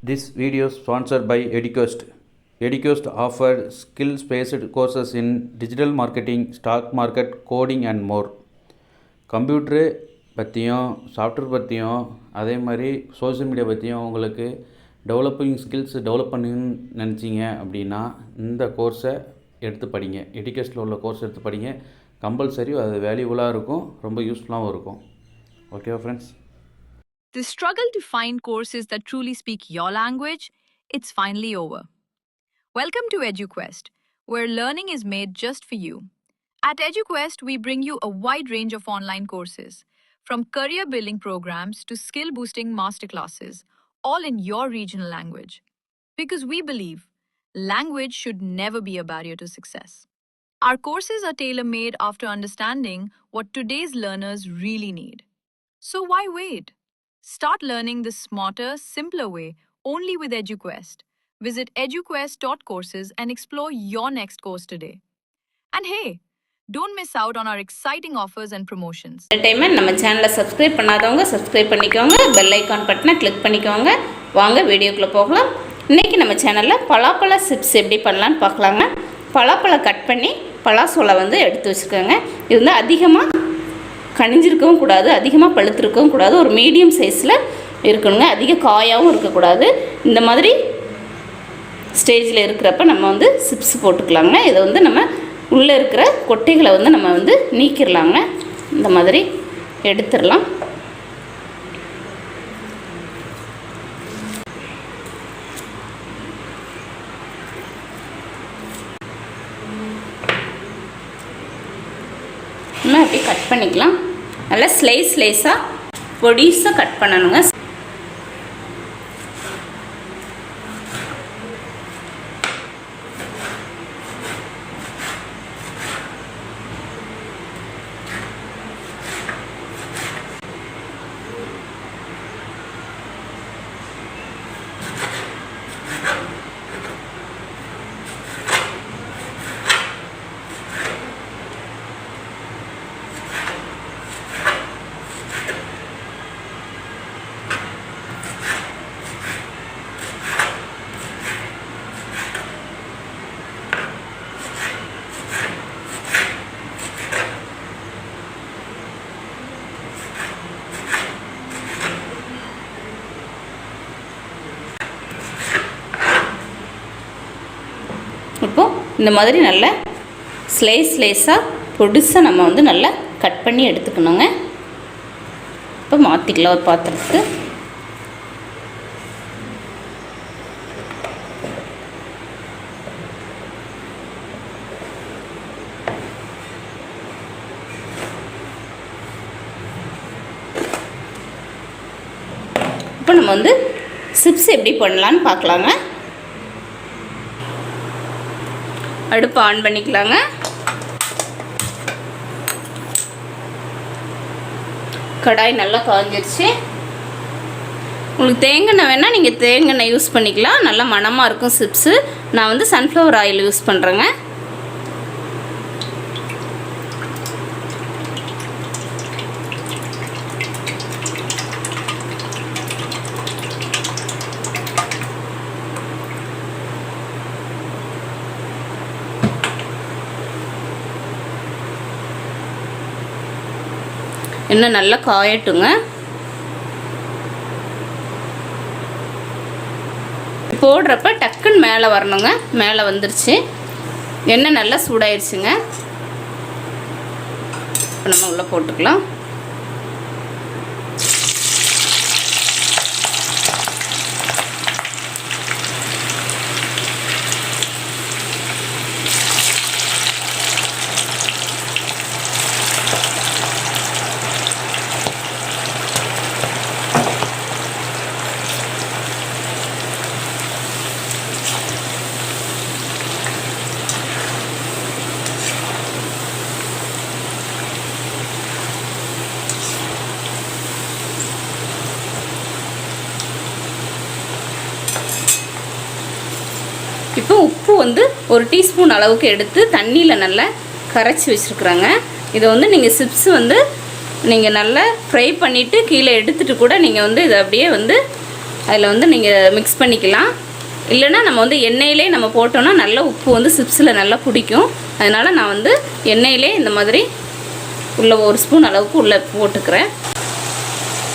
This video is sponsored by Eduquest. Eduquest offers skill-based courses in digital marketing, stock market, coding and more. Computer பற்றியும் software பற்றியும் அதே மாதிரி social media பற்றியும் உங்களுக்கு developing skills develop பண்ணுன்னு நினச்சிங்க அப்படின்னா இந்த கோர்ஸை எடுத்து படிங்க. எடிகேஸ்டில் உள்ள கோர்ஸ் எடுத்து படிங்க. கம்பல்சரி அது வேல்யூபுளாக இருக்கும், ரொம்ப யூஸ்ஃபுல்லாகவும் இருக்கும். ஓகேவா friends? The struggle to find courses that truly speak your language, it's finally over. Welcome to EduQuest, where learning is made just for you. At EduQuest, we bring you a wide range of online courses, from career building programs to skill boosting masterclasses, all in your regional language. Because we believe language should never be a barrier to success. Our courses are tailor-made after understanding what today's learners really need. So why wait? Start learning the smarter, simpler way only with EduQuest. Visit eduquest.courses and explore your next course today. And hey, don't miss out on our exciting offers and promotions. Entertainment நம்ம சேனலை subscribe பண்ணாதவங்க subscribe பண்ணிக்கோங்க, bell icon பட்டனை click பண்ணிக்கோங்க. வாங்க வீடியோக்குள்ளே போகலாம். இன்றைக்கி நம்ம சேனலில் பலாப்பழ சிப்ஸ் எப்படி பண்ணலான்னு பார்க்கலாங்க. பலாப்பழம் கட் பண்ணி பலாசோலை எடுத்து வச்சுக்கோங்க. இது அதிகமாக கனிஞ்சிருக்கவும் கூடாது, அதிகமாக பழுத்திருக்கவும் கூடாது, ஒரு மீடியம் சைஸில் இருக்கணுங்க. அதிக காயாகவும் இருக்கக்கூடாது. இந்த மாதிரி ஸ்டேஜில் இருக்கிறப்ப நம்ம சிப்ஸ் போட்டுக்கலாங்க. இதை நம்ம உள்ளே இருக்கிற கொட்டைகளை நம்ம நீக்கிடலாங்க. இந்த மாதிரி எடுத்துடலாம். நம்ம அப்படி கட் பண்ணிக்கலாம். நல்லா ஸ்லைஸாக பொடிசாக கட் பண்ணணுங்க. இப்போது இந்த மாதிரி நல்ல ஸ்லைஸாக பொடிசாக நம்ம நல்லா கட் பண்ணி எடுத்துக்கணுங்க. இப்போ மாற்றிக்கலாம் ஒரு பாத்திரத்துக்கு. இப்போ நம்ம சிப்ஸ் எப்படி பண்ணலான்னு பார்க்கலாங்க. அடுப்பு ஆன் பண்ணிக்கலாங்க. கடாய் நல்லா காஞ்சிருச்சு. உங்களுக்கு தேங்காய் வேணால் நீங்கள் தேங்காய் யூஸ் பண்ணிக்கலாம். நல்லா மணமாக இருக்கும் சிப்ஸு. நான் சன்ஃப்ளவர் ஆயில் யூஸ் பண்ணுறேங்க. இன்னும் நல்லா காயட்டுங்க. போடுறப்ப டக்குன்னு மேலே வரணுங்க. மேலே வந்துருச்சு. எண்ணெய் நல்லா சூடாயிருச்சுங்க. இப்போ நம்ம உள்ளே போட்டுக்கலாம். இப்போ உப்பு ஒரு டீஸ்பூன் அளவுக்கு எடுத்து தண்ணியில் நல்லா கரைச்சி வச்சுருக்குறாங்க. இதை நீங்கள் சிப்ஸ் நீங்கள் நல்லா ஃப்ரை பண்ணிவிட்டு கீழே எடுத்துகிட்டு கூட நீங்கள் இதை அப்படியே அதில் வந்து நீங்கள் மிக்ஸ் பண்ணிக்கலாம். இல்லைன்னா நம்ம வந்து எண்ணெயிலே நம்ம போட்டோன்னா நல்லா உப்பு வந்து சிப்ஸில் நல்லா பிடிக்கும். அதனால் நான் வந்து எண்ணெயிலே இந்த மாதிரி உள்ள 1 ஸ்பூன் அளவுக்கு உள்ளே போட்டுக்கிறேன்.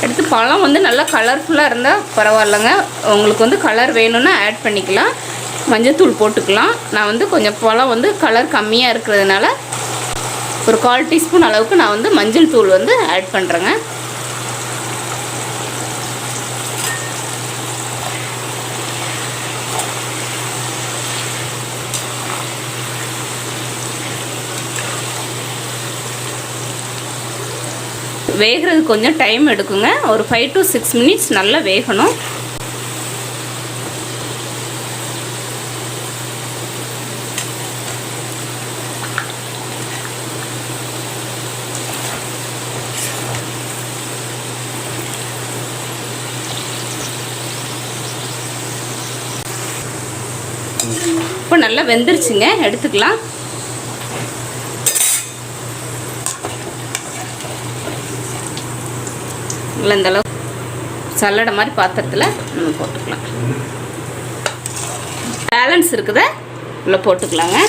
எடுத்து பழம் வந்து நல்லா கலர்ஃபுல்லாக இருந்தால் பரவாயில்லைங்க. உங்களுக்கு வந்து கலர் வேணும்னா ஆட் பண்ணிக்கலாம். மஞ்சத்தூள் போட்டுக்கலாம். நான் வந்து கொஞ்சம் பழம் வந்து கலர் கம்மியாக இருக்கிறதுனால ஒரு 1/4 டீஸ்பூன் அளவுக்கு நான் வந்து மஞ்சள் தூள் வந்து ஆட் பண்ணுறேங்க. வேகிறது கொஞ்சம் டைம் எடுக்குங்க. ஒரு 5 to 6 minutes நல்லா வேகணும். இப்போ நல்லா வெந்துருச்சுங்க, எடுத்துக்கலாம். இந்த அளவு சல்லடை மாதிரி பாத்திரத்தில் நம்ம போட்டுக்கலாம். பேலன்ஸ் இருக்குத உள்ள போட்டுக்கலாங்க.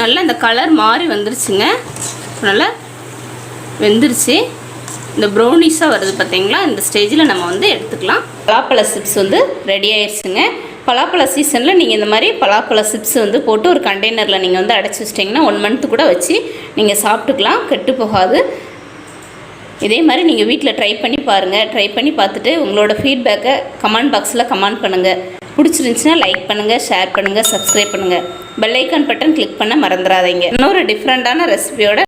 நல்லா இந்த கலர் மாறி வந்துருச்சுங்க. நல்லா வெந்துருச்சு. இந்த ப்ரௌனிஸாக வருது பார்த்தீங்களா? இந்த ஸ்டேஜில் நம்ம வந்து எடுத்துக்கலாம். பலாப்பழ சிப்ஸ் வந்து ரெடி ஆயிடுச்சுங்க. பலாப்பழ சீசனில் நீங்கள் இந்த மாதிரி பலாப்பழ சிப்ஸ் வந்து போட்டு ஒரு கண்டெய்னரில் நீங்கள் வந்து அடைச்சி வச்சிட்டிங்கன்னா 1 month கூட வச்சு நீங்கள் சாப்பிட்டுக்கலாம், கெட்டு போகாது. இதே மாதிரி நீங்கள் வீட்டில் ட்ரை பண்ணி பாருங்கள். ட்ரை பண்ணி பார்த்துட்டு உங்களோட ஃபீட்பேக்கை கமெண்ட் பாக்ஸில் கமெண்ட் பண்ணுங்கள். பிடிச்சிருந்துச்சுன்னா லைக் பண்ணுங்கள், ஷேர் பண்ணுங்கள், சப்ஸ்கிரைப் பண்ணுங்கள். பெல் ஐக்கான் பட்டன் கிளிக் பண்ண மறந்துடாதீங்க. இன்னொரு டிஃப்ரெண்ட்டான ரெசிபியோட